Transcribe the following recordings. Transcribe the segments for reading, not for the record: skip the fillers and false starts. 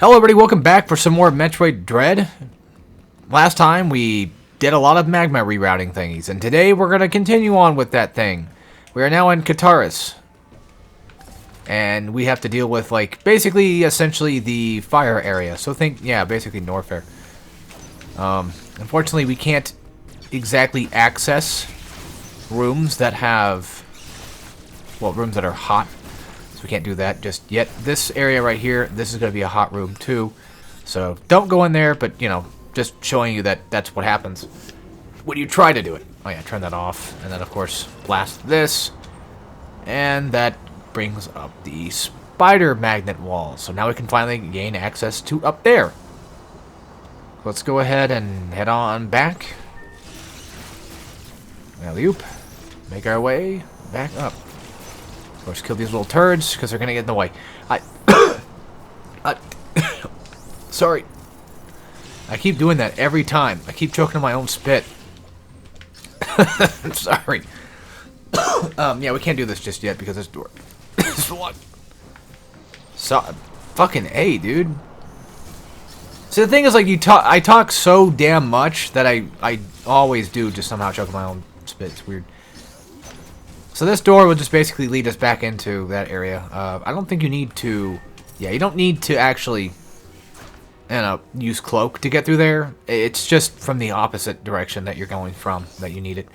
Hello everybody, welcome back for some more Metroid Dread. Last time we did a lot of magma rerouting thingies, and today we're going to continue on with that thing. We are now in Kataris. And we have to deal with, like, basically, essentially the fire area. So think, yeah, basically Norfair. Unfortunately, we can't exactly access rooms that have, well, rooms that are hot. So we can't do that just yet. This area right here, this is going to be a hot room too. So don't go in there, but, you know, just showing you that that's what happens when you try to do it. Oh yeah, turn that off. And then, of course, blast this. And that brings up the spider magnet wall. So now we can finally gain access to up there. Let's go ahead and head on back. Alley-oop. Make our way back up. Of course, kill these little turds, because they're going to get in the way. Sorry. I keep doing that every time. I keep choking on my own spit. I'm sorry. Yeah, we can't do this just yet, because this door is locked. So, fucking A, dude. So the thing is, like, I talk so damn much that I always do just somehow choke on my own spit. It's weird. So this door will just basically lead us back into that area. I don't think you need to... Yeah, you don't need to actually, you know, use cloak to get through there. It's just from the opposite direction that you're going from that you need it.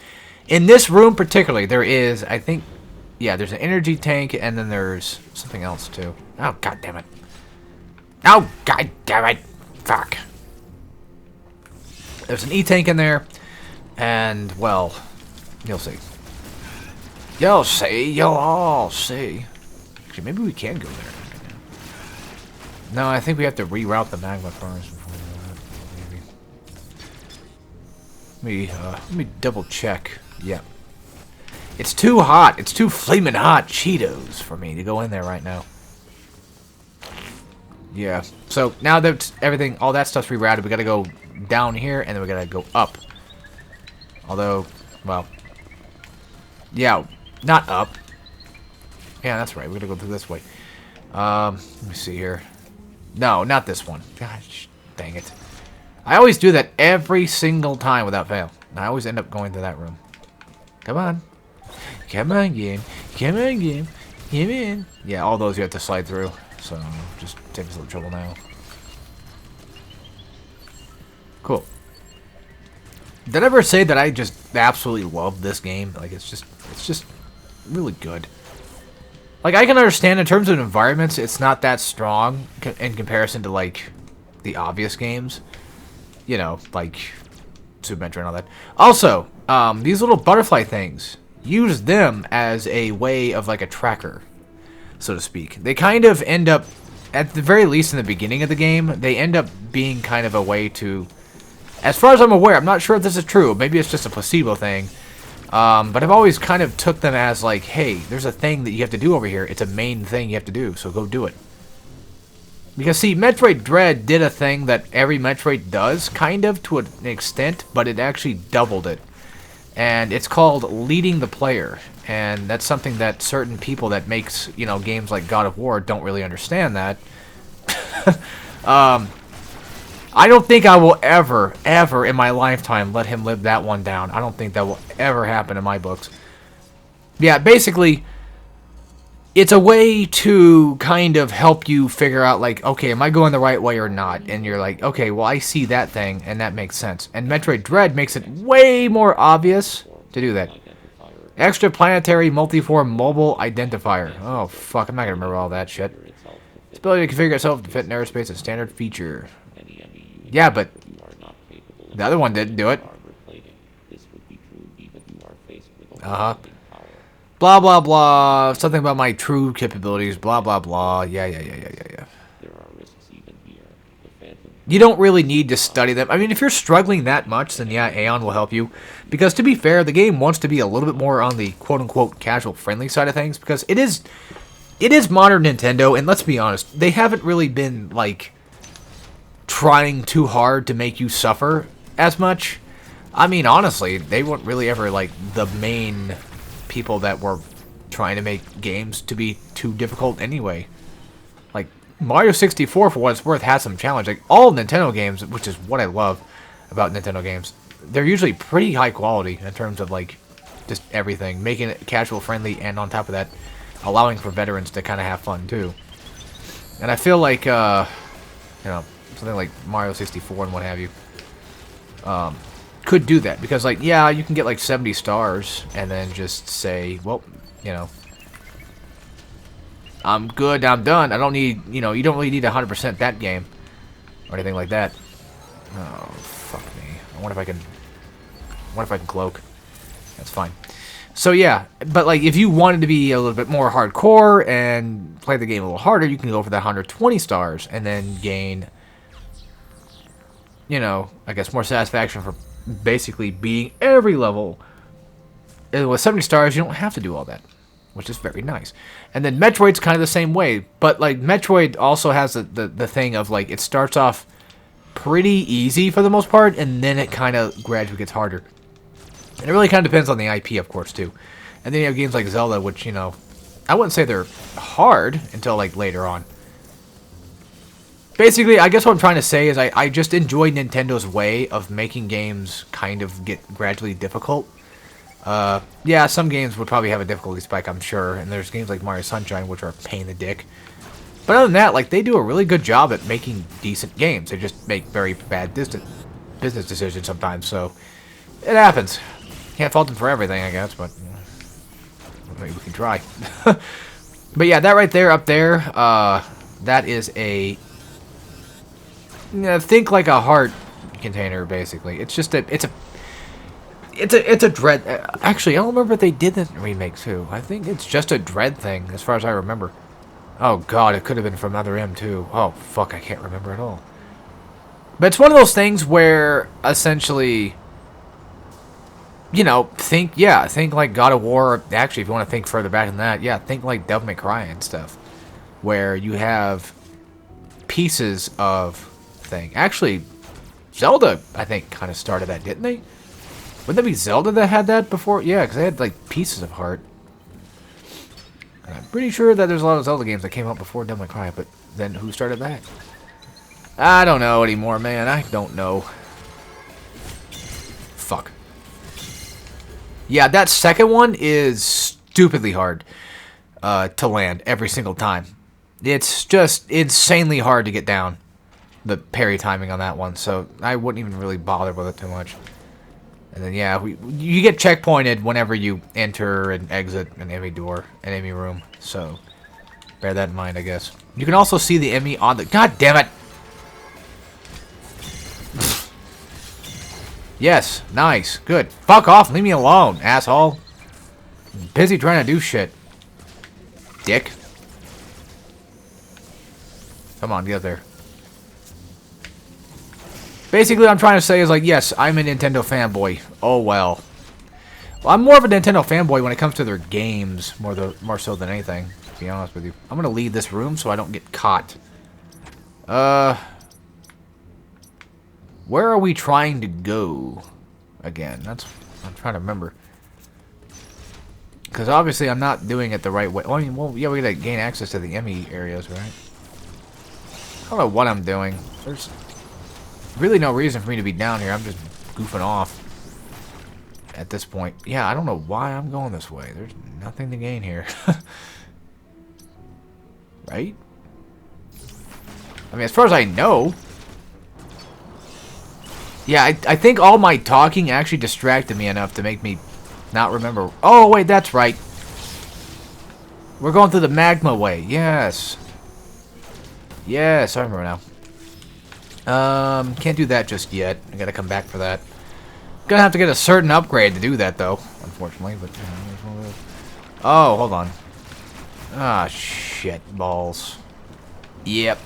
In this room particularly, there is, I think... Yeah, there's an energy tank, and then there's something else, too. Oh, god damn it. Oh, god damn it. Fuck. There's an E-tank in there, and, well, you'll see. You'll see. You'll all see. Actually, maybe we can go there. No, I think we have to reroute the magma first before we let me double check. Yeah. It's too hot. It's too flaming hot Cheetos for me to go in there right now. Yeah. So now that everything, all that stuff's rerouted, we gotta go down here and then we gotta go up. Although, well, yeah. Not up. Yeah, that's right. We're gonna go through this way. Let me see here. No, not this one. Gosh, dang it. I always do that every single time without fail. I always end up going to that room. Come on. Come on, game. Come on, game. Come in. Yeah, all those you have to slide through. So, just take us a little trouble now. Cool. Did I ever say that I just absolutely love this game? Like, it's just really good. Like, I can understand in terms of environments, it's not that strong in comparison to, like, the obvious games. You know, like Super Metroid and all that. Also, these little butterfly things, use them as a way of, like, a tracker, so to speak. They kind of end up, at the very least in the beginning of the game, they end up being kind of a way to, as far as I'm aware, I'm not sure if this is true, maybe it's just a placebo thing, but I've always kind of took them as like, hey, there's a thing that you have to do over here. It's a main thing you have to do, so go do it. Because, see, Metroid Dread did a thing that every Metroid does, kind of, to an extent, but it actually doubled it. And it's called leading the player. And that's something that certain people that makes, you know, games like God of War don't really understand that. I don't think I will ever in my lifetime let him live that one down. I don't think that will ever happen in my books. Yeah, basically, it's a way to kind of help you figure out, like, okay, am I going the right way or not? And you're like, okay, well, I see that thing, and that makes sense. And Metroid Dread makes it way more obvious to do that. Extraplanetary multiform mobile identifier. Oh, fuck, I'm not going to remember all that shit. Its ability to configure itself to fit in aerospace is a standard feature. Yeah, but the other one didn't do it. Uh-huh. Blah, blah, blah. Something about my true capabilities. Blah, blah, blah. Yeah. You don't really need to study them. I mean, if you're struggling that much, then yeah, Aeon will help you. Because to be fair, the game wants to be a little bit more on the quote-unquote casual-friendly side of things. Because it is modern Nintendo, and let's be honest, they haven't really been, like, trying too hard to make you suffer as much. I mean, honestly, they weren't really ever, like, the main people that were trying to make games to be too difficult anyway. Like, Mario 64, for what it's worth, has some challenge. Like, all Nintendo games, which is what I love about Nintendo games, they're usually pretty high quality in terms of, like, just everything. Making it casual friendly, and on top of that, allowing for veterans to kind of have fun, too. And I feel like, you know, something like Mario 64 and what have you, could do that. Because, like, yeah, you can get, like, 70 stars, and then just say, well, you know, I'm good, I'm done. I don't need, you know, you don't really need 100% that game. Or anything like that. Oh, fuck me. I wonder if I can cloak. That's fine. So yeah, but like if you wanted to be a little bit more hardcore and play the game a little harder, you can go for that 120 stars and then gain, you know, I guess more satisfaction for basically beating every level. And with 70 stars, you don't have to do all that, which is very nice. And then Metroid's kind of the same way, but like Metroid also has the thing of like it starts off pretty easy for the most part, and then it kind of gradually gets harder. And it really kind of depends on the IP, of course, too. And then you have games like Zelda, which, you know, I wouldn't say they're hard until like later on. Basically, I guess what I'm trying to say is I just enjoy Nintendo's way of making games kind of get gradually difficult. Yeah, some games would probably have a difficulty spike, I'm sure, and there's games like Mario Sunshine, which are a pain in the dick. But other than that, like, they do a really good job at making decent games. They just make very bad business decisions sometimes, so it happens. Can't fault them for everything, I guess, but maybe we can try. But yeah, that right there, up there, that is a, you know, think like a heart container, basically. It's just it's a Dread. Actually, I don't remember if they did this remake too. I think it's just a Dread thing, as far as I remember. Oh god, it could have been from Other M too. Oh fuck, I can't remember at all. But it's one of those things where essentially, you know, think like God of War. Actually, if you want to think further back than that, yeah, think like Devil May Cry and stuff, where you have pieces of thing. Actually, Zelda, I think, kind of started that, didn't they? Wouldn't that be Zelda that had that before? Yeah, because they had, like, pieces of heart. And I'm pretty sure that there's a lot of Zelda games that came out before Devil May Cry, but then who started that? I don't know anymore, man. I don't know. Fuck. Yeah, that second one is stupidly hard to land every single time. It's just insanely hard to get down, the parry timing on that one, so I wouldn't even really bother with it too much. And then, yeah, you get checkpointed whenever you enter and exit an enemy door, an enemy room. So, bear that in mind, I guess. You can also see the enemy on the... God damn it! Yes, nice, good. Fuck off, leave me alone, asshole. I'm busy trying to do shit. Dick. Come on, get up there. Basically, what I'm trying to say is, like, yes, I'm a Nintendo fanboy. Oh, well. Well, I'm more of a Nintendo fanboy when it comes to their games, more so than anything, to be honest with you. I'm going to leave this room so I don't get caught. Where are we trying to go? Again, that's... I'm trying to remember. Because obviously I'm not doing it the right way. Well, I mean, well, yeah, we gotta gain access to the Emmy areas, right? I don't know what I'm doing. There's really no reason for me to be down here. I'm just goofing off at this point. Yeah, I don't know why I'm going this way. There's nothing to gain here. Right? I mean, as far as I know... Yeah, I think all my talking actually distracted me enough to make me not remember. Oh, wait, that's right. We're going through the magma way. Yes. Yes, I remember now. Can't do that just yet. I gotta come back for that. Gonna have to get a certain upgrade to do that, though. Unfortunately, but... Oh, hold on. Ah, shit. Balls. Yep.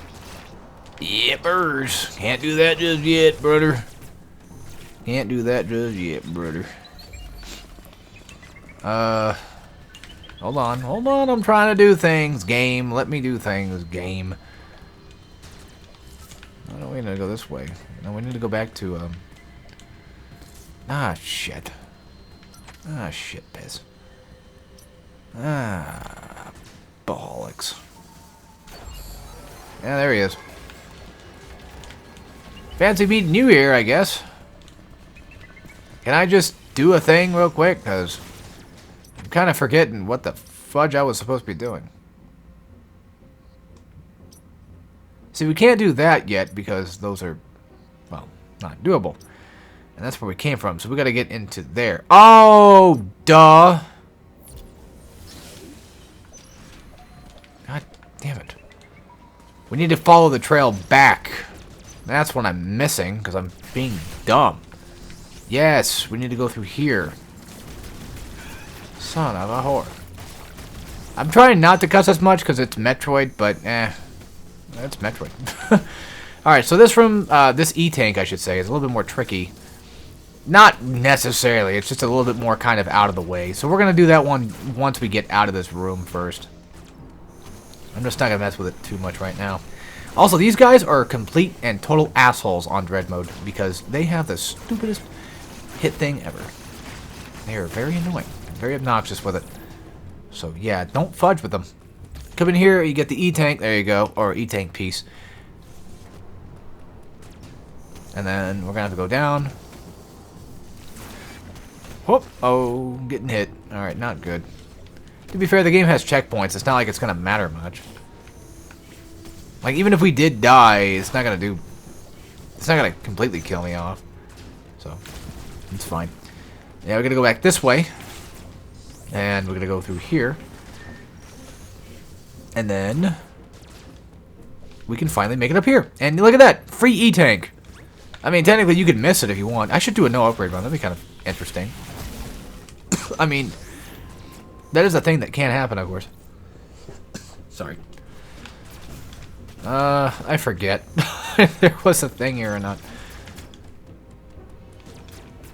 Yepers. Can't do that just yet, brother. Can't do that just yet, brother. Hold on, I'm trying to do things, game. Let me do things, game. Oh, no, we need to go this way. No, we need to go back to, Ah, shit. Ah, shit, piss. Ah, bollocks. Yeah, there he is. Fancy meeting you here, I guess. Can I just do a thing real quick? Because I'm kind of forgetting what the fudge I was supposed to be doing. See, we can't do that yet because those are, well, not doable. And that's where we came from, so we got to get into there. Oh, duh. God damn it. We need to follow the trail back. That's what I'm missing, because I'm being dumb. Yes, we need to go through here. Son of a whore. I'm trying not to cuss as much, because it's Metroid, but it's Metroid. Alright, so this room, this E-Tank, I should say, is a little bit more tricky. Not necessarily, it's just a little bit more kind of out of the way. So we're going to do that one once we get out of this room first. I'm just not going to mess with it too much right now. Also, these guys are complete and total assholes on Dread Mode because they have the stupidest hit thing ever. They are very annoying, very obnoxious with it. So yeah, don't fudge with them. Come in here, you get the E-Tank, there you go, or E-Tank piece. And then we're going to have to go down. Whoop, oh, getting hit. Alright, not good. To be fair, the game has checkpoints, it's not like it's going to matter much. Like, even if we did die, it's not going to do... It's not going to completely kill me off. So, it's fine. Yeah, we're going to go back this way. And we're going to go through here. And then... we can finally make it up here. And look at that! Free E-Tank! I mean, technically, you could miss it if you want. I should do a no-upgrade run. That'd be kind of interesting. I mean... that is a thing that can happen, of course. Sorry. I forget if there was a thing here or not.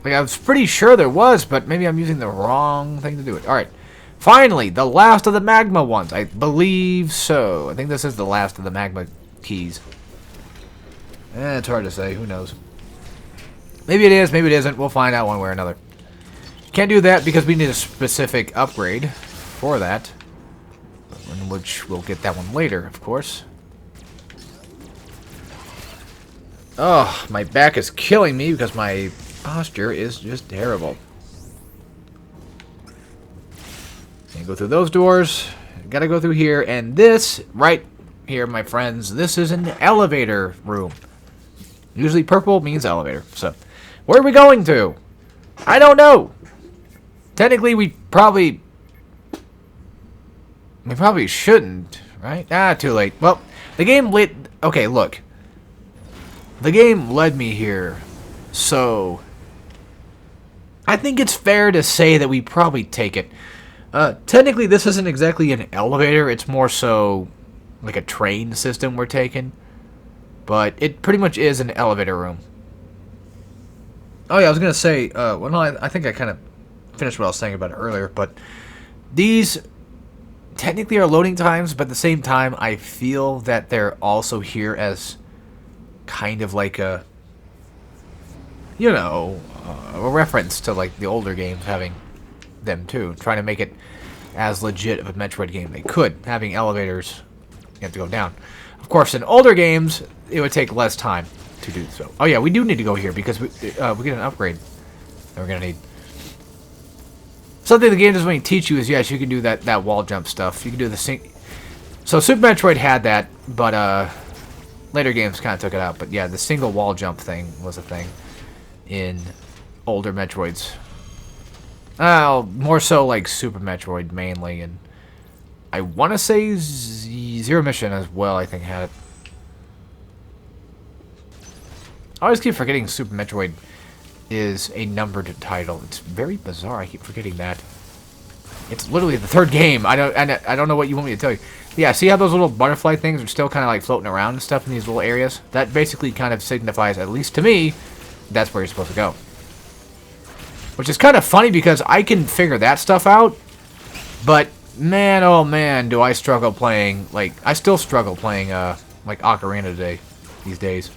Like, I was pretty sure there was, but maybe I'm using the wrong thing to do it. Alright. Finally, the last of the magma ones. I believe so. I think this is the last of the magma keys. It's hard to say. Who knows? Maybe it is, maybe it isn't. We'll find out one way or another. Can't do that because we need a specific upgrade for that. In which we'll get that one later, of course. Oh, my back is killing me because my posture is just terrible. Can't go through those doors. Gotta go through here. And this, right here, my friends, this is an elevator room. Usually purple means elevator. So, where are we going to? I don't know. Technically, we probably shouldn't, right? Ah, too late. Well, the game lit... okay, look. The game led me here, so... I think it's fair to say that we probably take it. Technically, this isn't exactly an elevator. It's more so like a train system we're taking. But it pretty much is an elevator room. Oh yeah, I was going to say... well, no, I think I kind of finished what I was saying about it earlier, but these technically are loading times, but at the same time, I feel that they're also here as kind of like a, you know, a reference to like the older games having them too, trying to make it as legit of a Metroid game they could, having elevators you have to go down. Of course, in older games, it would take less time to do so. Oh yeah, we do need to go here because we get an upgrade that we're going to need. Something the game doesn't really teach you is, yes, you can do that wall jump stuff. You can do the sing... So Super Metroid had that, but later games kind of took it out. But yeah, the single wall jump thing was a thing in older Metroids. More so like Super Metroid mainly, and I want to say Zero Mission as well, I think, had it. I always keep forgetting Super Metroid is a numbered title. It's very bizarre. I keep forgetting that. It's literally the third game. I don't know what you want me to tell you. Yeah, see how those little butterfly things are still kind of like floating around and stuff in these little areas? That basically kind of signifies, at least to me, that's where you're supposed to go. Which is kind of funny because I can figure that stuff out, but man, oh man, do I struggle playing, like, I still struggle playing, like, Ocarina these days.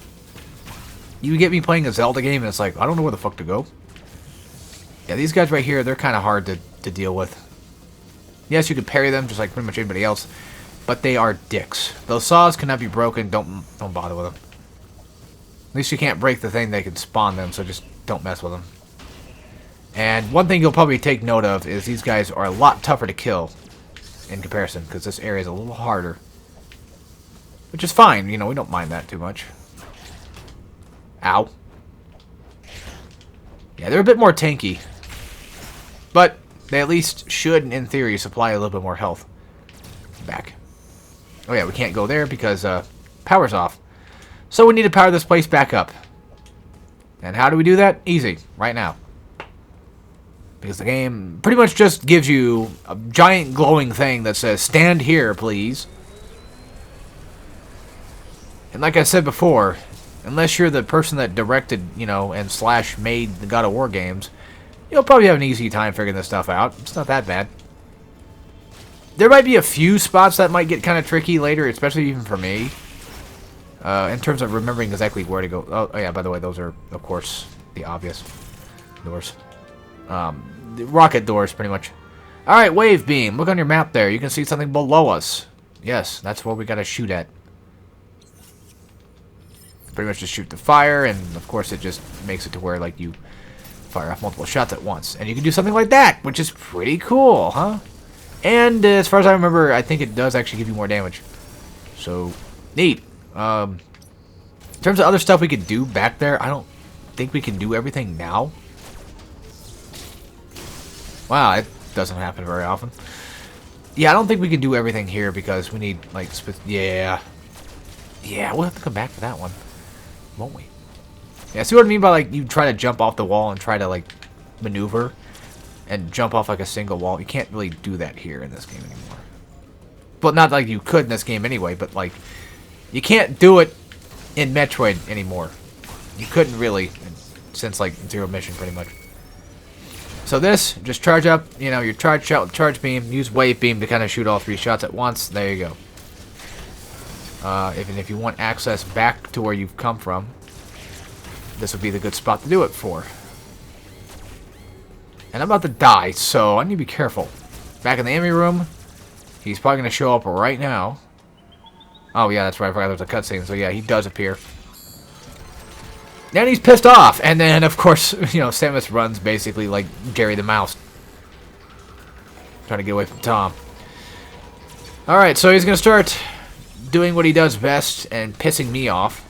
You get me playing a Zelda game, and it's like, I don't know where the fuck to go. Yeah, these guys right here, they're kind of hard to deal with. Yes, you can parry them, just like pretty much anybody else. but they are dicks. Those saws cannot be broken. Don't bother with them. At least you can't break the thing that can spawn them, so just don't mess with them. And one thing you'll probably take note of is these guys are a lot tougher to kill in comparison, because this area is a little harder. Which is fine, you know, we don't mind that too much. Ow. Yeah, they're a bit more tanky. But they at least should, in theory, supply a little bit more health. Back. Oh yeah, we can't go there because power's off. So we need to power this place back up. And how do we do that? Easy. Right now. Because the game pretty much just gives you a giant glowing thing that says, stand here, please. And like I said before, unless you're the person that directed, you know, and / made the God of War games, you'll probably have an easy time figuring this stuff out. It's not that bad. There might be a few spots that might get kind of tricky later, especially even for me. In terms of remembering exactly where to go. Oh yeah, by the way, those are, of course, the obvious doors. The rocket doors, pretty much. Alright, wave beam. Look on your map there. You can see something below us. Yes, that's where we gotta shoot at. Pretty much just shoot the fire, and of course it just makes it to where, like, you fire off multiple shots at once. And you can do something like that, which is pretty cool, huh? And as far as I remember, I think it does actually give you more damage. So, neat. In terms of other stuff we could do back there, I don't think we can do everything now. Wow, it doesn't happen very often. Yeah, I don't think we can do everything here because we need, like, yeah. Yeah, we'll have to come back for that one. Won't we? Yeah, see what I mean by, like, you try to jump off the wall and try to, like, maneuver and jump off, like, a single wall. You can't really do that here in this game anymore. But not like you could in this game anyway, but, like, you can't do it in Metroid anymore. You couldn't really, since, like, Zero Mission, pretty much. So this, just charge up, you know, your charge shot with charge beam, use wave beam to kind of shoot all 3 shots at once. There you go. If you want access back to where you've come from, this would be the good spot to do it for. And I'm about to die, so I need to be careful. Back in the enemy room, he's probably going to show up right now. Oh yeah, that's right, I forgot there's a cutscene, so yeah, he does appear. And he's pissed off, and then, of course, you know, Samus runs basically like Gary the Mouse. Trying to get away from Tom. Alright, so he's going to start doing what he does best and pissing me off.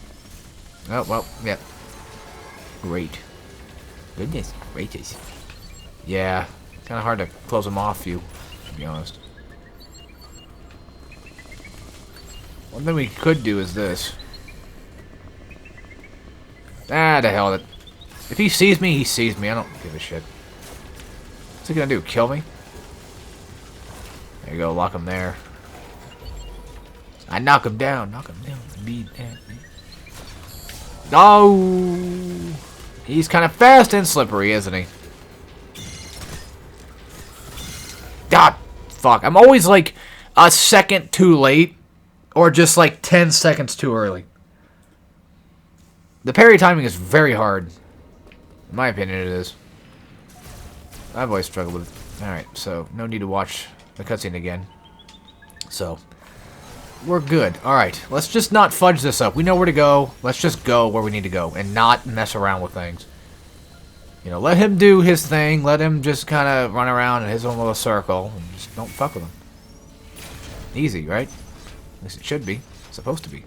Oh, well, yeah. Great. Goodness gracious. Yeah, kind of hard to close him off you, to be honest. One thing we could do is this. Ah, the hell with it. If he sees me, he sees me. I don't give a shit. What's he gonna do? Kill me? There you go. Lock him there. I knock him down. Knock him down. Beat that. Oh! He's kind of fast and slippery, isn't he? God, fuck. I'm always like a second too late. Or just like 10 seconds too early. The parry timing is very hard. In my opinion, it is. I've always struggled with it. Alright, so no need to watch the cutscene again. So, we're good. Alright, let's just not fudge this up. We know where to go. Let's just go where we need to go and not mess around with things. You know, let him do his thing. Let him just kind of run around in his own little circle. And just don't fuck with him. Easy, right? At least it should be. It's supposed to be.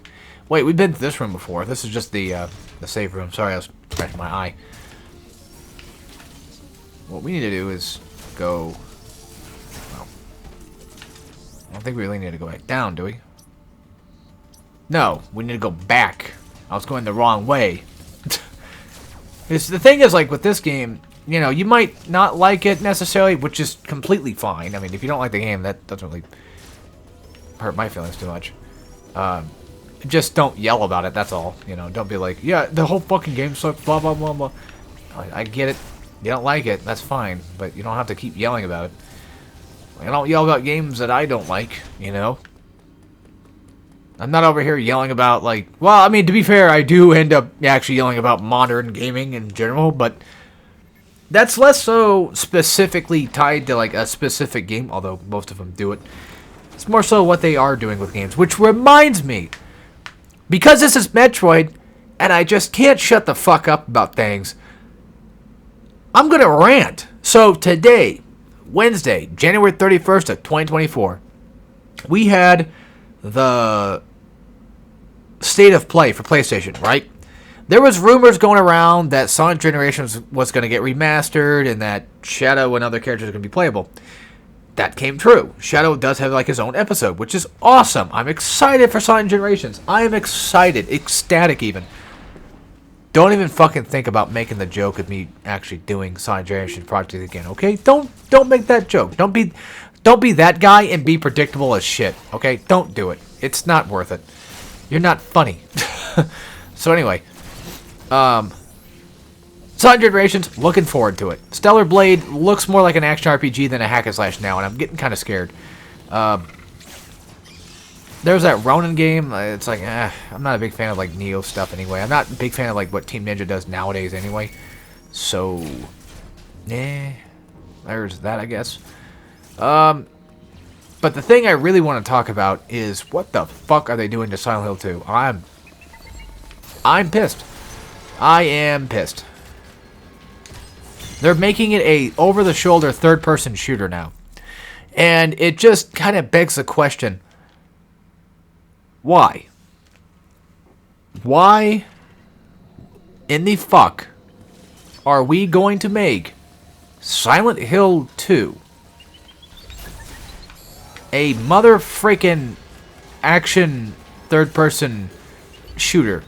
Wait, we've been to this room before. This is just the save room. Sorry, I was scratching my eye. What we need to do is go... Well, I don't think we really need to go back down, do we? No, we need to go back. I was going the wrong way. The thing is, like, with this game, you know, you might not like it necessarily, which is completely fine. I mean, if you don't like the game, that doesn't really hurt my feelings too much. Just don't yell about it, that's all. You know, don't be like, yeah, the whole fucking game sucks, blah, blah, blah, blah. I get it. You don't like it, that's fine. But you don't have to keep yelling about it. I don't yell about games that I don't like, you know? I'm not over here yelling about, like... Well, I mean, to be fair, I do end up actually yelling about modern gaming in general, but... That's less so specifically tied to, like, a specific game, although most of them do it. It's more so what they are doing with games, which reminds me, because this is Metroid, and I just can't shut the fuck up about things, I'm going to rant. So today, Wednesday, January 31st of 2024, we had the State of Play for PlayStation, right? There was rumors going around that Sonic Generations was going to get remastered and that Shadow and other characters are going to be playable. That came true. Shadow does have like his own episode, which is awesome. I'm excited for Sonic Generations. I am excited, ecstatic even. Don't even fucking think about making the joke of me actually doing Sonic Generations project again, okay? Don't make that joke. Don't be that guy and be predictable as shit, okay? Don't do it. It's not worth it. You're not funny. So anyway, Sonic Generations, looking forward to it. Stellar Blade looks more like an action RPG than a hack and slash now, and I'm getting kind of scared. There's that Ronin game. It's like, I'm not a big fan of like Neo stuff anyway. I'm not a big fan of like what Team Ninja does nowadays anyway. So, there's that, I guess. But the thing I really want to talk about is what the fuck are they doing to Silent Hill 2? I'm pissed. I am pissed. They're making it a over-the-shoulder third-person shooter now. And it just kind of begs the question, why? Why in the fuck are we going to make Silent Hill 2 a mother freaking action third-person shooter?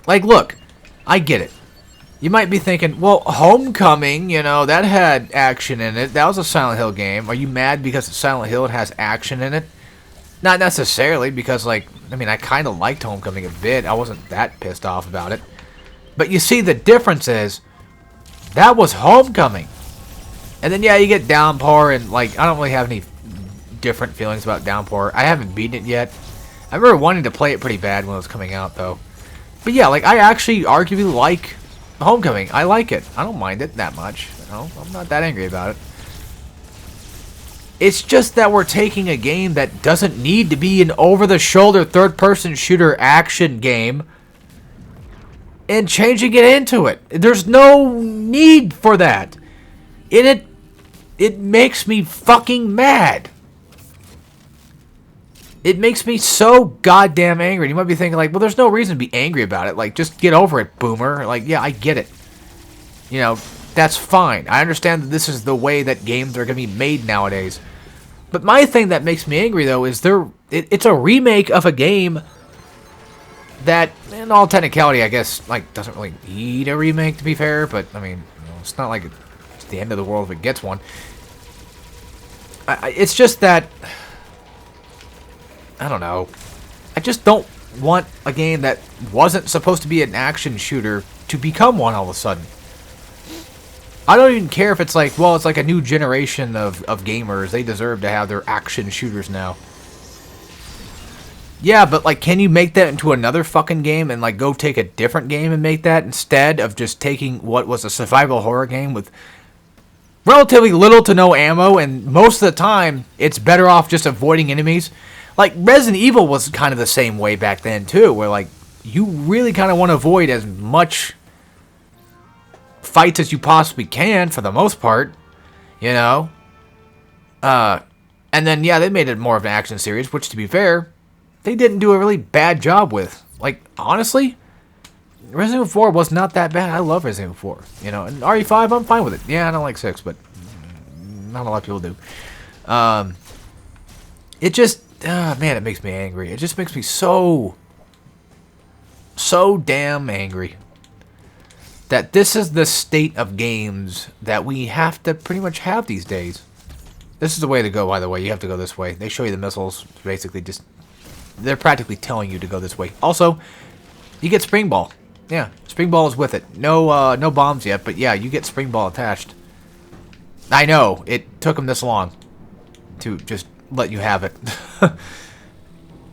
Like, look, I get it. You might be thinking, well, Homecoming, you know, that had action in it. That was a Silent Hill game. Are you mad because it's Silent Hill, it has action in it? Not necessarily, because, like, I mean, I kind of liked Homecoming a bit. I wasn't that pissed off about it. But you see, the difference is, that was Homecoming. And then, yeah, you get Downpour, and, like, I don't really have any different feelings about Downpour. I haven't beaten it yet. I remember wanting to play it pretty bad when it was coming out, though. But, yeah, like, I actually arguably like Homecoming. I like it. I don't mind it that much. You know, I'm not that angry about it. It's just that we're taking a game that doesn't need to be an over-the-shoulder third-person shooter action game and changing it into it. There's no need for that. It makes me fucking mad. It makes me so goddamn angry. You might be thinking, like, well, there's no reason to be angry about it. Like, just get over it, boomer. Like, yeah, I get it. You know, that's fine. I understand that this is the way that games are going to be made nowadays. But my thing that makes me angry, though, is it's a remake of a game that, in all technicality, I guess, like, doesn't really need a remake, to be fair. But, I mean, you know, it's not like it's the end of the world if it gets one. It's just that, I don't know. I just don't want a game that wasn't supposed to be an action shooter to become one all of a sudden. I don't even care if it's like, well, it's like a new generation of gamers. They deserve to have their action shooters now. Yeah, but like, can you make that into another fucking game and like go take a different game and make that instead of just taking what was a survival horror game with relatively little to no ammo, and most of the time it's better off just avoiding enemies? Like, Resident Evil was kind of the same way back then too, where like, you really kind of want to avoid as much fights as you possibly can for the most part, you know? And then, yeah, they made it more of an action series, which, to be fair, they didn't do a really bad job with. Like, honestly, Resident Evil 4 was not that bad. I love Resident Evil 4, you know? And RE5, I'm fine with it. Yeah, I don't like 6, but not a lot of people do. It just, man, it makes me angry. It just makes me so damn angry that this is the state of games that we have to pretty much have these days. This is the way to go, by the way. You have to go this way. They show you the missiles, basically just, they're practically telling you to go this way. Also, you get Spring Ball. Yeah, Spring Ball is with it. No bombs yet, but yeah, you get Spring Ball attached. I know, it took them this long to just let you have it. But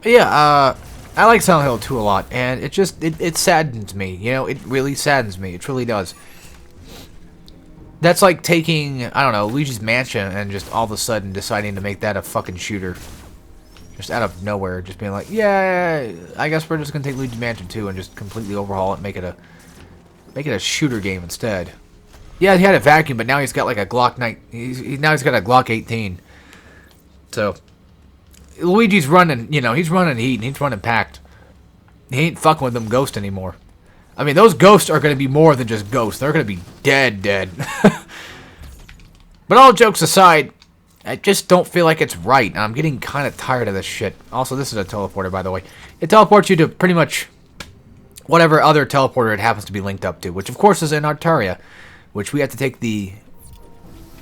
yeah, I like Silent Hill 2 a lot, and it just, it saddens me, you know, it really saddens me, it truly does. That's like taking, I don't know, Luigi's Mansion and just all of a sudden deciding to make that a fucking shooter. Just out of nowhere, just being like, yeah, I guess we're just gonna take Luigi Mansion 2 and just completely overhaul it and make it a shooter game instead. Yeah, he had a vacuum, but now he's got like a Glock 9. Now he's got a Glock 18. So Luigi's running, he's running heat and he's running packed. He ain't fucking with them ghosts anymore. I mean, those ghosts are gonna be more than just ghosts. They're gonna be dead. But all jokes aside, I just don't feel like it's right. I'm getting kind of tired of this shit. Also, this is a teleporter, by the way. It teleports you to pretty much whatever other teleporter it happens to be linked up to, which of course is in Artaria, which we have to take the...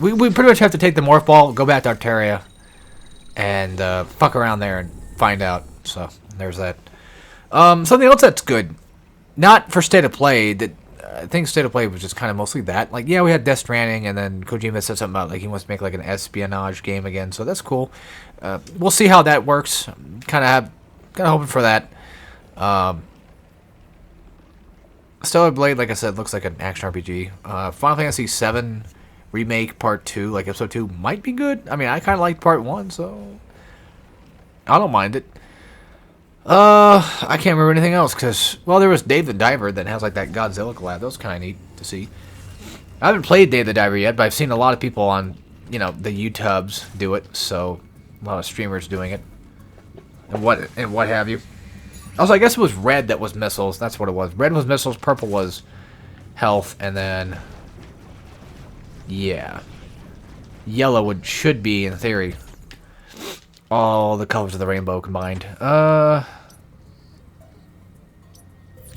We pretty much have to take the Morph Ball, go back to Artaria, and fuck around there and find out. So, there's that. Something else that's good. Not for State of Play, that I think State of Play was just kind of mostly that. Like, yeah, we had Death Stranding, and then Kojima said something about, like, he wants to make, like, an espionage game again, so that's cool. We'll see how that works. Kind of hoping for that. Stellar Blade, like I said, looks like an action RPG. Final Fantasy VII Remake Part 2, like Episode 2, might be good. I mean, I kind of liked Part 1, so I don't mind it. I can't remember anything else, because, well, there was Dave the Diver that has, like, that Godzilla collab. That was kind of neat to see. I haven't played Dave the Diver yet, but I've seen a lot of people on, the YouTubes do it, so a lot of streamers doing it. And what have you. Also, I guess it was red that was missiles. That's what it was. Red was missiles, purple was health, and then... yeah. Yellow should be, in theory, all the colors of the rainbow combined.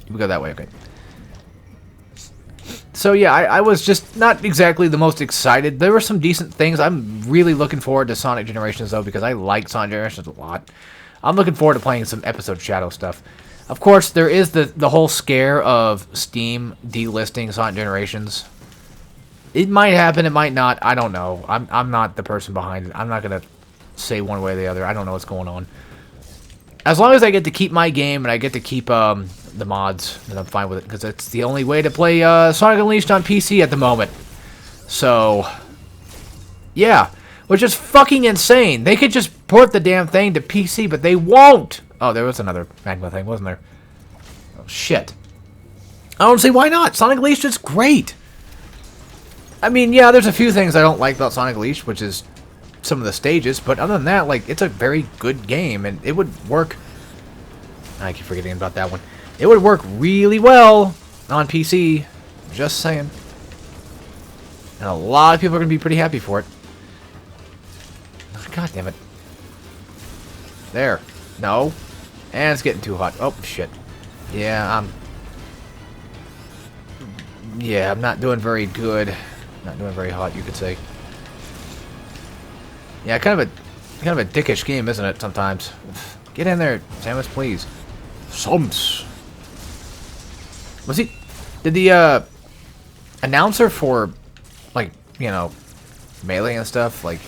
We go that way, okay. So yeah, I was just not exactly the most excited. There were some decent things. I'm really looking forward to Sonic Generations, though, because I like Sonic Generations a lot. I'm looking forward to playing some Episode Shadow stuff. Of course, there is the whole scare of Steam delisting Sonic Generations. It might happen, it might not. I don't know. I'm not the person behind it. I'm not going to say one way or the other. I don't know what's going on. As long as I get to keep my game and I get to keep the mods, then I'm fine with it, because it's the only way to play Sonic Unleashed on PC at the moment. So, yeah. Which is fucking insane. They could just port the damn thing to PC, but they won't. Oh, there was another Magma thing, wasn't there? Oh, shit. I don't see why not. Sonic Unleashed is great. I mean, yeah, there's a few things I don't like about Sonic Unleashed, which is some of the stages, but other than that, like, it's a very good game, and it would work... I keep forgetting about that one. It would work really well on PC. Just saying. And a lot of people are going to be pretty happy for it. Oh, God damn it. There. No. And it's getting too hot. Oh, shit. Yeah, I'm not doing very good. Not doing very hot, you could say. Yeah, kind of a dickish game, isn't it, sometimes? Get in there, Samus, please. Samus. Was he... Did the, announcer for, like, Melee and stuff, like...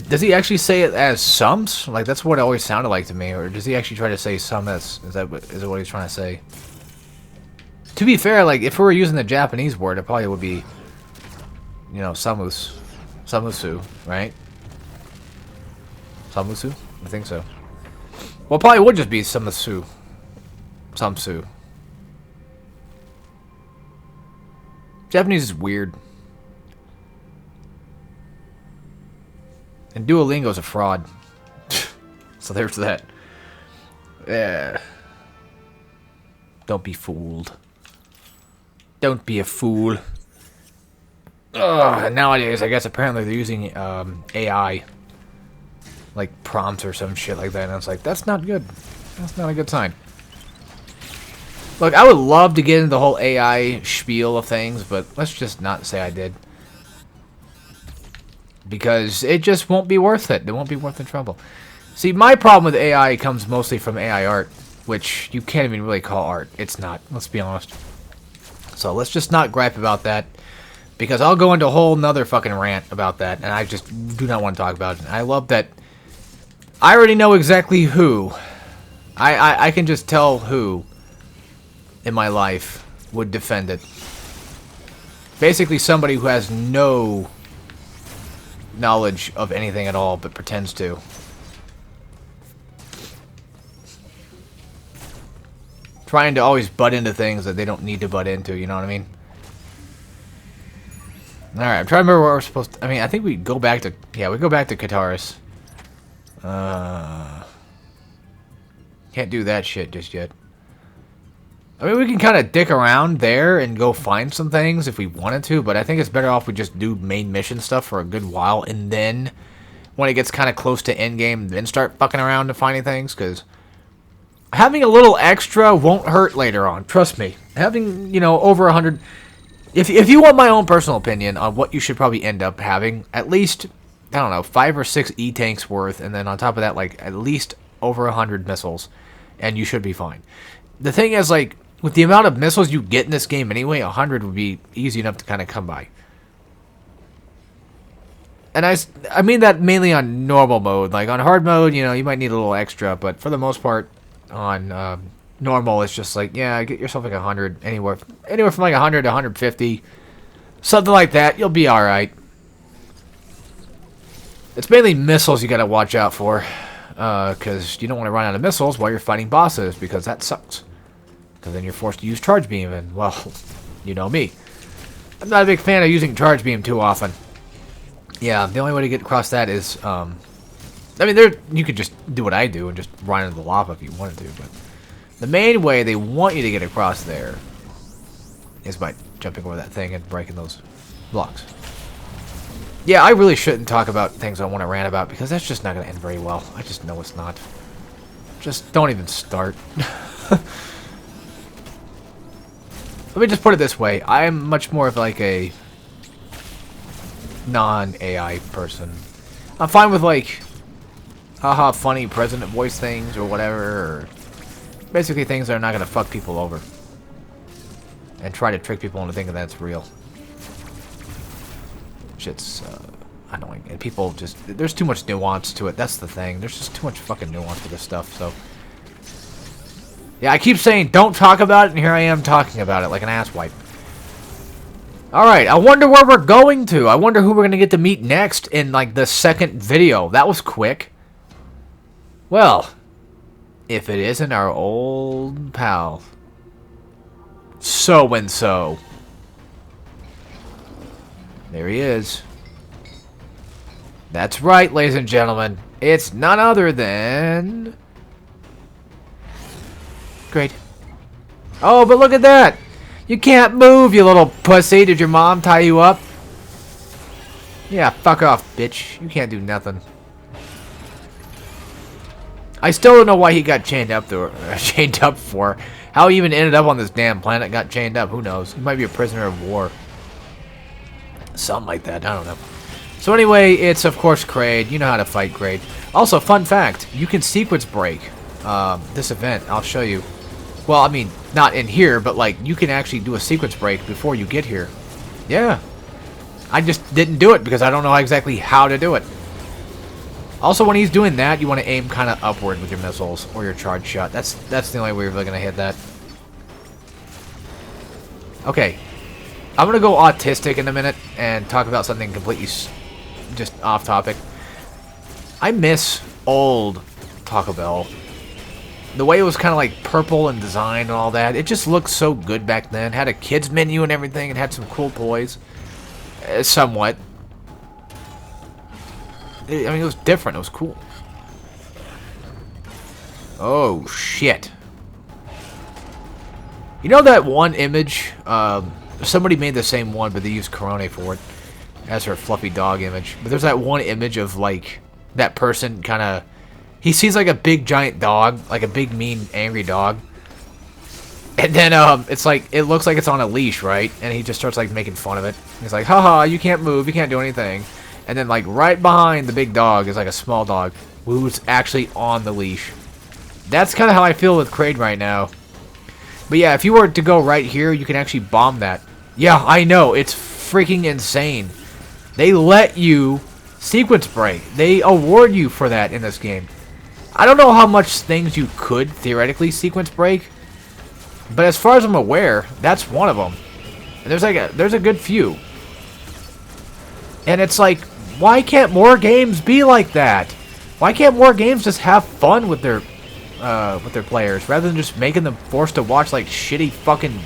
Does he actually say it as Sums? Like, that's what it always sounded like to me. Or does he actually try to say Sumus? Is it what he's trying to say? To be fair, like, if we were using the Japanese word, it probably would be, Samus. Samusu, right? Samusu? I think so. Well, probably would just be Samusu. Samsu. Japanese is weird. And Duolingo's a fraud. So there's that. Yeah. Don't be fooled. Don't be a fool. Ugh, nowadays, I guess apparently they're using AI. Like prompts or some shit like that. And it's like, that's not good. That's not a good sign. Look, I would love to get into the whole AI spiel of things, but let's just not say I did. Because it just won't be worth it. It won't be worth the trouble. See, my problem with AI comes mostly from AI art, which you can't even really call art. It's not. Let's be honest. So let's just not gripe about that. Because I'll go into a whole nother fucking rant about that, and I just do not want to talk about it. I love that I already know exactly who. I can just tell who in my life would defend it. Basically somebody who has no knowledge of anything at all, but pretends to. trying to always butt into things that they don't need to butt into, you know what I mean? Alright, I'm trying to remember where we're supposed to... I mean, I think we go back to... Yeah, we go back to Kataris. Can't do that shit just yet. I mean, we can kind of dick around there and go find some things if we wanted to, but I think it's better off we just do main mission stuff for a good while, and then, when it gets kind of close to endgame, then start fucking around and finding things, because having a little extra won't hurt later on. Trust me. Having, you know, over 100... If you want my own personal opinion on what you should probably end up having, at least, I don't know, 5 or 6 E-tanks worth, and then on top of that, like, at least over 100 missiles, and you should be fine. The thing is, like, with the amount of missiles you get in this game anyway, 100 would be easy enough to kind of come by. And I mean that mainly on normal mode. Like, on hard mode, you know, you might need a little extra, but for the most part, on normal, it's just like, yeah, get yourself like 100, anywhere from like 100 to 150, something like that. You'll be all right. It's mainly missiles you gotta watch out for, because you don't want to run out of missiles while you're fighting bosses, because that sucks. Because then you're forced to use charge beam, and well, you know me. I'm not a big fan of using charge beam too often. Yeah, the only way to get across that is, I mean, you could just do what I do and just run into the lava if you wanted to, but the main way they want you to get across there is by jumping over that thing and breaking those blocks. Yeah, I really shouldn't talk about things I want to rant about, because that's just not going to end very well. I just know it's not. Just don't even start. Let me just put it this way. I'm much more of like a non-AI person. I'm fine with like, haha, funny president voice things or whatever, or basically things that are not going to fuck people over and try to trick people into thinking that's real. Shit's annoying, and people just, there's too much nuance to it. That's the thing. There's just too much fucking nuance to this stuff. So yeah, I keep saying don't talk about it, and here I am talking about it like an asswipe. Alright, I wonder where we're going to. I wonder who we're going to get to meet next in, like, the second video. That was quick. Well, if it isn't our old pal, so-and-so. There he is. That's right, ladies and gentlemen. It's none other than... Great. Oh, but look at that! You can't move, you little pussy. Did your mom tie you up? Yeah, fuck off, bitch. You can't do nothing. I still don't know why he got chained up for. How he even ended up on this damn planet, got chained up. Who knows? He might be a prisoner of war. Something like that. I don't know. So anyway, it's of course Kraid. You know how to fight Kraid. Also, fun fact: you can sequence break this event. I'll show you. Well, I mean, not in here, but like you can actually do a sequence break before you get here. Yeah. I just didn't do it because I don't know exactly how to do it. Also, when he's doing that, you want to aim kind of upward with your missiles or your charge shot. That's the only way you're really going to hit that. Okay. I'm going to go autistic in a minute and talk about something completely just off topic. I miss old Taco Bell. The way it was kind of like purple and design and all that. It just looked so good back then. Had a kids menu and everything. It had some cool toys. Somewhat. I mean, it was different. It was cool. Oh, shit. You know that one image? Somebody made the same one, but they used Corona for it. As her fluffy dog image. But there's that one image of, like, that person kind of... He sees, like, a big, giant dog. Like, a big, mean, angry dog. And then, it's like... It looks like it's on a leash, right? And he just starts, like, making fun of it. He's like, haha, you can't move. You can't do anything. And then, like, right behind the big dog is, like, a small dog. Who's actually on the leash. That's kind of how I feel with Kraid right now. But yeah, if you were to go right here, you can actually bomb that. Yeah, I know. It's freaking insane. They let you sequence break. They award you for that in this game. I don't know how much things you could theoretically sequence break. But as far as I'm aware, that's one of them. And there's a good few. And it's like, why can't more games be like that? Why can't more games just have fun with their with their players, rather than just making them forced to watch like shitty fucking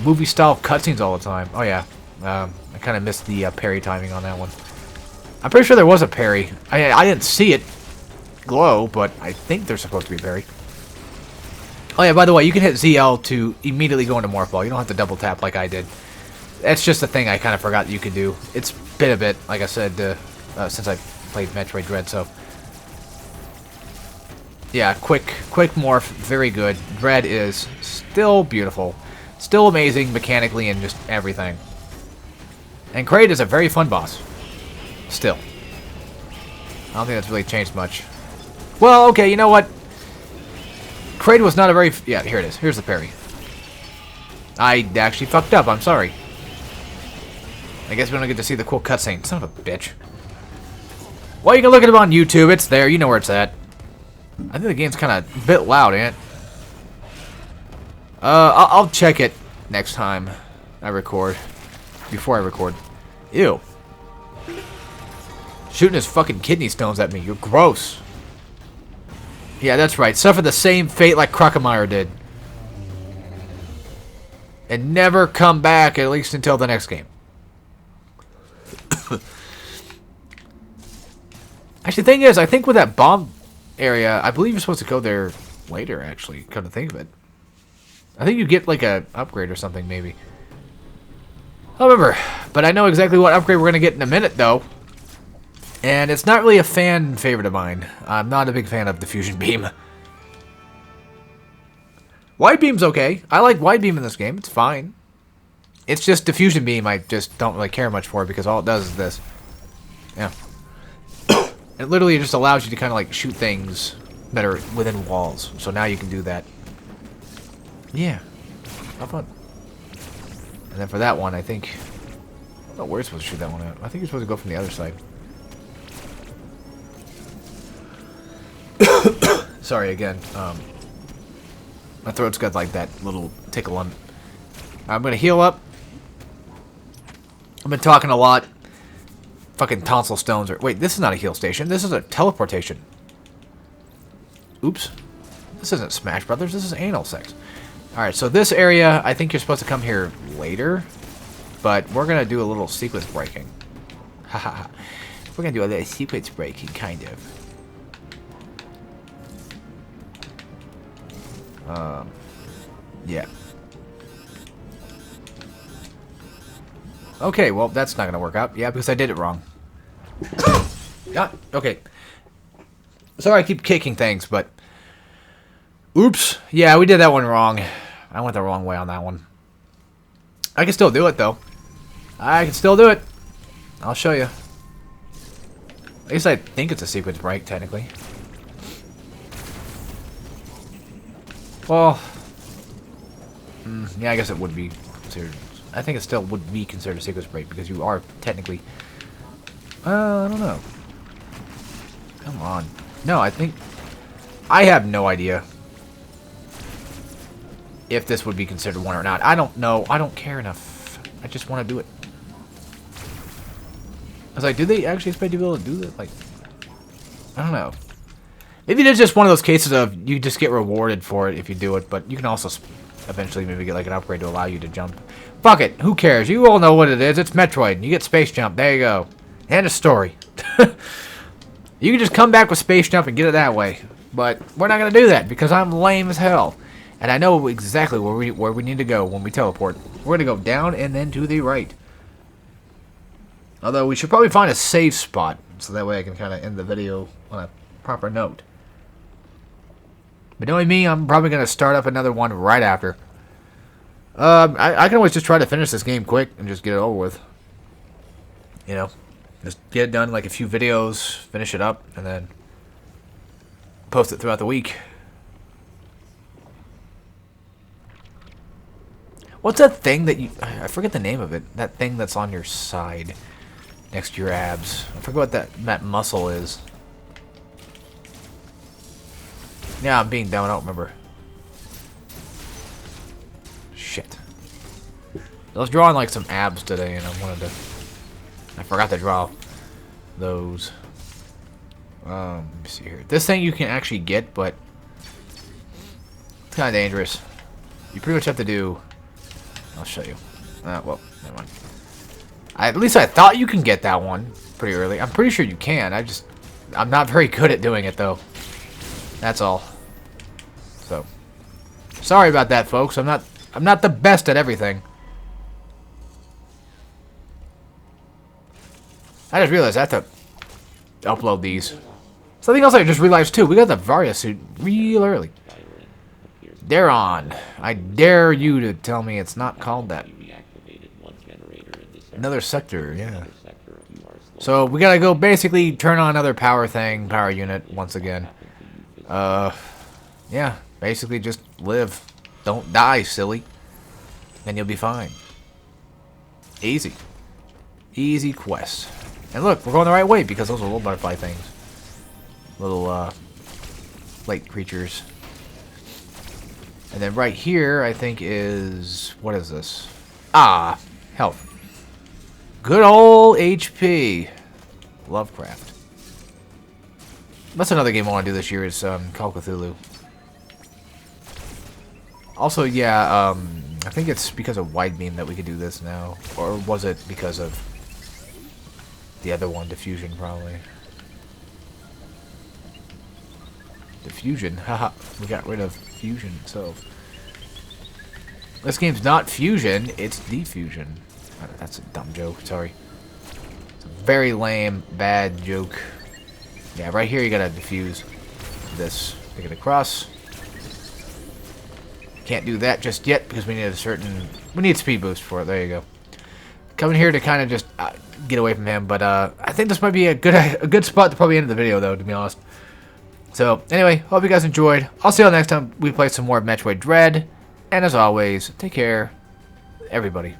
movie-style cutscenes all the time. Oh yeah, I kind of missed the parry timing on that one. I'm pretty sure there was a parry. I didn't see it glow, but I think there's supposed to be a parry. Oh yeah, by the way, you can hit ZL to immediately go into Morph Ball. You don't have to double tap like I did. That's just a thing I kind of forgot that you could do. It's been a bit, like I said, since I played Metroid Dread, so... Yeah, quick morph, very good. Dread is still beautiful. Still amazing mechanically and just everything. And Kraid is a very fun boss. Still. I don't think that's really changed much. Well, okay, you know what? Kraid was not a very... Yeah, here it is. Here's the parry. I actually fucked up. I'm sorry. I guess we don't get to see the cool cutscene. Son of a bitch. Well, you can look at it on YouTube. It's there. You know where it's at. I think the game's kind of a bit loud, ain't it? I'll check it next time I record. Before I record. Ew. Shooting his fucking kidney stones at me. You're gross. Yeah, that's right. Suffer the same fate like Crocomire did. And never come back, at least until the next game. Actually, the thing is, I think with that bomb area, I believe you're supposed to go there later, actually, come to think of it. I think you get, like, a upgrade or something, maybe. I don't remember, but I know exactly what upgrade we're going to get in a minute, though. And it's not really a fan favorite of mine. I'm not a big fan of the Fusion Beam. Wide Beam's okay. I like Wide Beam in this game. It's fine. It's just Diffusion Beam I just don't really care much for because all it does is this. Yeah. It literally just allows you to kind of like shoot things that are within walls. So now you can do that. Yeah. Have fun. And then for that one, I think... Oh, we're supposed to shoot that one out. I think you're supposed to go from the other side. Sorry again. My throat's got like that little tickle on. I'm gonna heal up. I've been talking a lot. Fucking tonsil stones are... Wait, this is not a heal station. This is a teleportation. Oops. This isn't Smash Brothers. This is anal sex. Alright, so this area, I think you're supposed to come here later. But we're gonna do a little sequence breaking. Haha. We're gonna do a little sequence breaking, kind of. Yeah. Okay, well, that's not gonna work out. Yeah, because I did it wrong. Yeah, okay. Sorry I keep kicking things, but... Oops. Yeah, we did that one wrong. I went the wrong way on that one. I can still do it, though. I can still do it. I'll show you. At least I think it's a sequence break, technically. Well... yeah, I guess it would be considered... I think it still would be considered a sequence break, because you are technically... I don't know. Come on. No, I think... I have no idea if this would be considered one or not. I don't know. I don't care enough. I just want to do it. I was like, do they actually expect you to be able to do that? Like, I don't know. Maybe it's just one of those cases of you just get rewarded for it if you do it, but you can also eventually maybe get like an upgrade to allow you to jump. Fuck it. Who cares? You all know what it is. It's Metroid. You get Space Jump. There you go. And a story. You can just come back with Space Jump and get it that way. But we're not going to do that because I'm lame as hell. And I know exactly where we need to go when we teleport. We're going to go down and then to the right. Although we should probably find a safe spot. So that way I can kind of end the video on a proper note. But knowing me, I'm probably going to start up another one right after. I can always just try to finish this game quick and just get it over with. You know, just get it done, like a few videos, finish it up, and then post it throughout the week. What's that thing that you... I forget the name of it. That thing that's on your side next to your abs. I forget what that muscle is. Yeah, I'm being dumb. I don't remember. Shit. I was drawing like some abs today, and I forgot to draw those. Let me see here. This thing you can actually get, but kind of dangerous. You pretty much have to do... I'll show you. Well, never mind. At least I thought you can get that one pretty early. I'm pretty sure you can. I'm not very good at doing it, though. That's all. So, sorry about that, folks. I'm not the best at everything. I just realized I have to upload these. Something else I just realized, too. We got the Varia suit real early. Daron, I dare you to tell me it's not called that. Another sector, yeah. So we gotta go basically turn on another power unit once again. Yeah, basically just live. Don't die, silly. And you'll be fine. Easy. Easy quest. And look, we're going the right way because those are little butterfly things. Little, light creatures. And then right here, I think is... What is this? Ah, health. Good old HP. Lovecraft. That's another game I want to do this year is Call of Cthulhu. Also, yeah, I think it's because of Wide Beam that we could do this now. Or was it because of the other one, Diffusion, probably. Diffusion, haha, we got rid of Fusion, so... This game's not Fusion, it's Diffusion. That's a dumb joke, sorry. It's a very lame, bad joke. Yeah, right here you gotta diffuse this. Take it across. Can't do that just yet because we need we need speed boost for it, there you go. Coming here to kind of just get away from him, but I think this might be a good spot to probably end the video, though, to be honest. So, anyway, hope you guys enjoyed. I'll see you all next time we play some more Metroid Dread. And as always, take care, everybody.